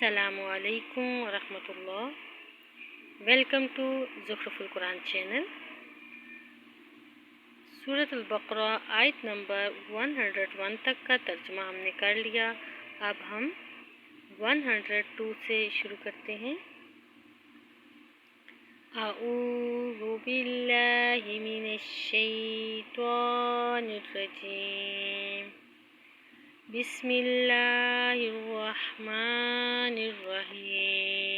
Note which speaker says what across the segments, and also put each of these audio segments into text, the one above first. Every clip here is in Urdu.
Speaker 1: السلام علیکم ورحمۃ اللہ۔ ویلکم ٹو زخرف القرآن چینل۔ سورۃ البقرہ آیت نمبر 101 تک کا ترجمہ ہم نے کر لیا۔ اب ہم 102 سے شروع کرتے ہیں۔ اعوذ باللہ من الشیطان الرجیم، بسم اللہ الرحمن الرحیم۔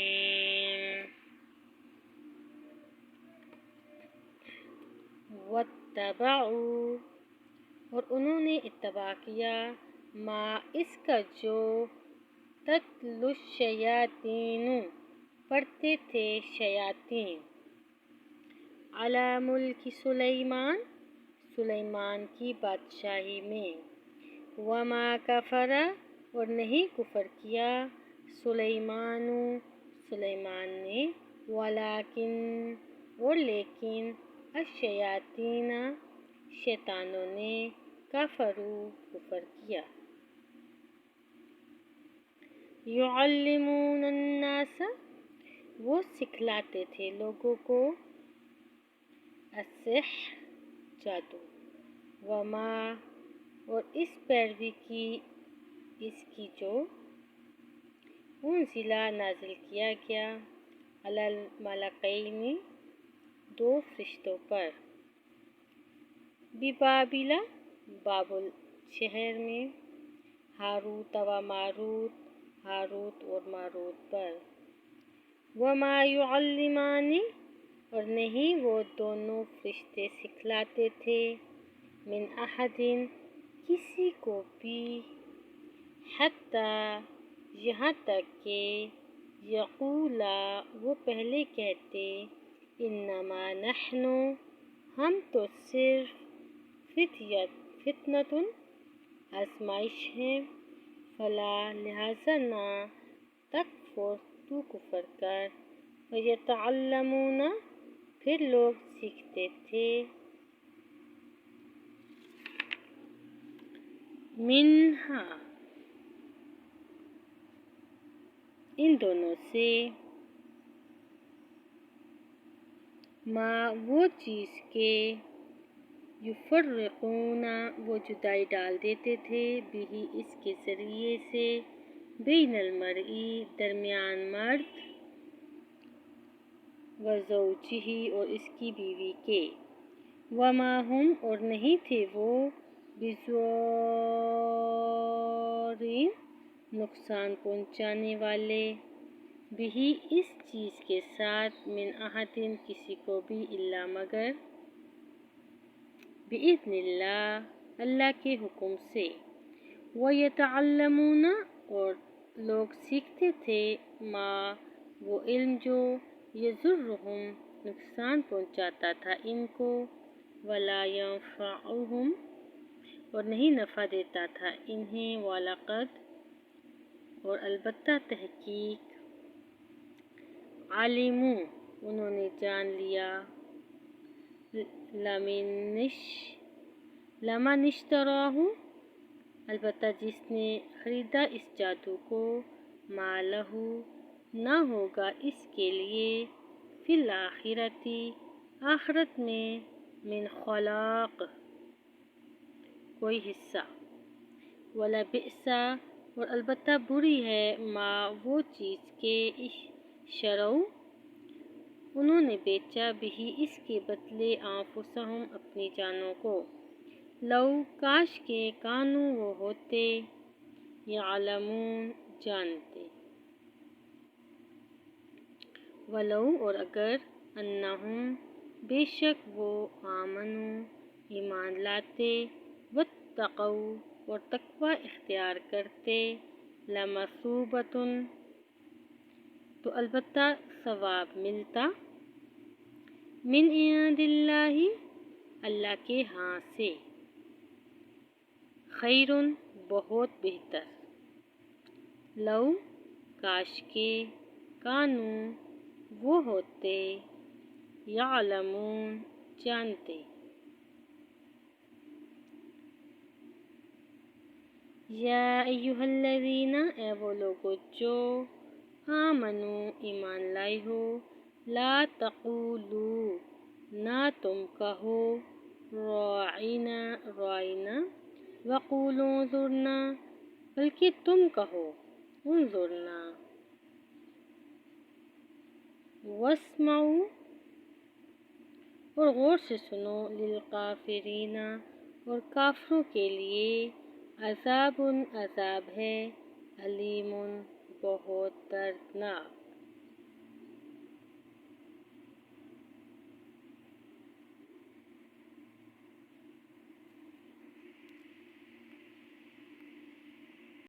Speaker 1: واتبعوا، اور انہوں نے اتباع کیا، ما اس کا جو تتلو الشیاطین پڑھتے تھے شیاطین، علی ملک سلیمان سلیمان کی بادشاہی میں، وما کفر، اور نہیں کفر کیا سلیمان سلیمان نے، ولیکن، اور لیکن، الشیاطین شیطانوں نے، کفروا کفر کیا۔ یعلمون الناس، وہ سکھلاتے تھے لوگوں کو، السحر جادو، وما، اور اس پیروی کی اس کی جو انزل نازل کیا گیا، علی الملکین دو فرشتوں پر، ببابل بابل شہر میں، ہاروت و ماروت ہاروت اور ماروت پر، وما یعلمان، اور نہیں وہ دونوں فرشتے سکھلاتے تھے، من احد کسی کو بھی، حتی یہاں تک کہ، یقولا وہ پہلے کہتے، انما نحن ہم تو صرف فتنۃ آزمائش ہیں، فلا لہذا نہ تکفر تو کفر کر، ویتعلمون پھر لوگ سیکھتے تھے، منہا ان دونوں سے، ما وہ چیز کے، یفرقون وہ جدائی ڈال دیتے تھے، بھی اس کے ذریعے سے، بین المرئی درمیان مرد، وزوجہ اور اس کی بیوی کے، وما ہم اور نہیں تھے وہ، بضارین نقصان پہنچانے والے، بھی اس چیز کے ساتھ، من احد کسی کو بھی، الا مگر، باذن اللہ اللہ کے حکم سے، ویتعلمون اور لوگ سیکھتے تھے، ما وہ علم جو، یضرہم نقصان پہنچاتا تھا ان کو، ولا ینفعہم اور نہیں نفع دیتا تھا انہیں، وَلَقَدْ اور البتہ تحقیق، علموا انہوں نے جان لیا، لمن اشتراہ البتہ جس نے خریدا اس جادو کو، ما لہ نہ ہوگا اس کے لیے، فی الآخرۃ آخرت میں، من خلاق کوئی حصہ، ولبئس اور البتہ بری ہے، ما وہ چیز کے، اشتروا انہوں نے بیچا، بھی اس کے بدلے، انفسہم اپنی جانوں کو، لو کاش کے، کانوا وہ ہوتے، یعلمون جانتے، ولو اور اگر، انہم بے شک وہ، آمنوا ایمان لاتے، واتقوا اور تقوی اختیار کرتے، لمثوبۃ تو البتہ ثواب ملتا، من عند اللہ اللہ کے ہاں سے، خیر بہت بہتر، لو کاش کے، کانوا وہ ہوتے، یعلمون جانتے۔ یا ایھا الذین اے وہ لوگو جو، آمنو ایمان لائے ہو، لا تقولو نہ تم کہو، رائنا وقولو انظرنا بلکہ تم کہو انظرنا، واسمعوا اور غور سے سنو، للکافرین اور کافروں کے لیے، عذاب ہے، علیم بہت دردناک۔